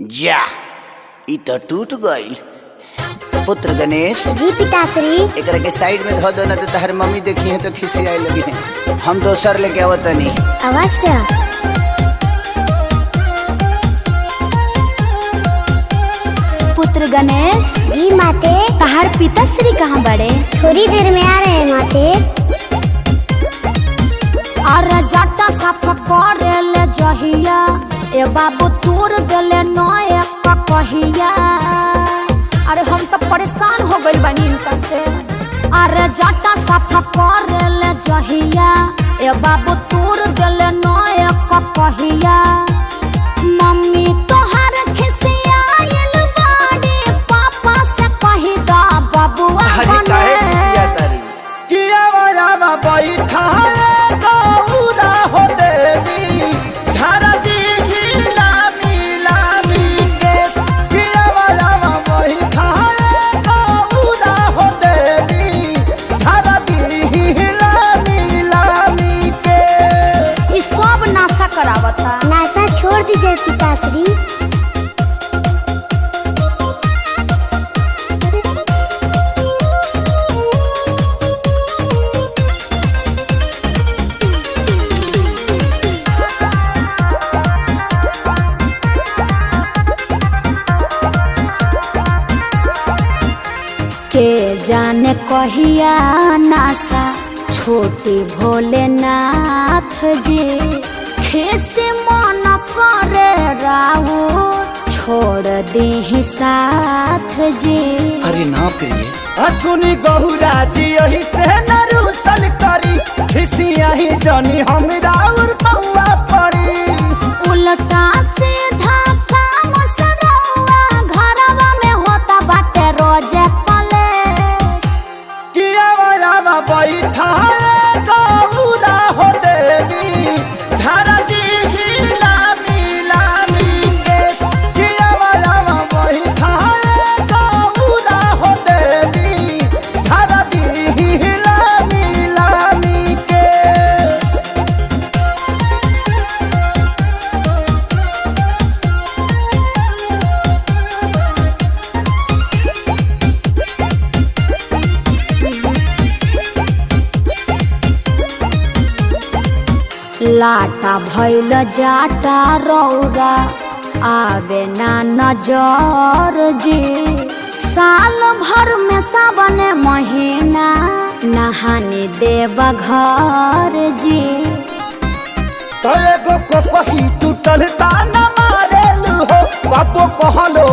जा ई तो टूट गईल। पुत्र गणेश जी पिताश्री। एकरा के साइड में धो दो ना तो तहर मम्मी देखी है तो खिसियाए लगी है। हम दोसर लेके आवतनी। अवश्य। पुत्र गणेश जी माते। तहार पिताश्री कहाँ बड़े? थोड़ी देर में आ रहे हैं माते। अरे जटा साफ करे ले जहिया ए बाबू तोड़ देले नए कहिया। अरे हम तो परेशान हो गइल बानी इनका से। अरे जटा साफ करे ले जहिया ए बाबू तोड़ देले नए कहिया। मम्मी तोहार खिसियाइल बाड़ी पापा से कहि दा बबुआ बने। किया वाला बैठा गौरा हो देवी झारा दी लामी लामी केस। किया वाला बैठा गौरा हो देवी झारा दी लामी लामी केस। ई सब नाशा करावता। नासा छोड़ दीजिए पिताश्री। के जाने कहिया नासा छोटे भोलेनाथ जी खेसे मन करे राऊ छोड़ दे साथ जी। अरे ना प्रिय सुनी गहुरा जी यही से नरुसल करी खिसिया ही जानी हमरा और पौआ पड़ी। उल्टा सीधा काम सरौआ घरवा में होता बाटे रोजे कलेश। किया वाला बैठा गहुरा हो देवी झारा दी लामी लामी केस। किया वाला बैठा गहुरा हो देवी झारा दी लामी लामी केस। लाटा भैल जाटा रौरा आवे ना नजर जी। साल भर में सावन महीना नहाने देव घर जी। तो एगो को कही टूटल ताना मारेलू हो कबो कहलो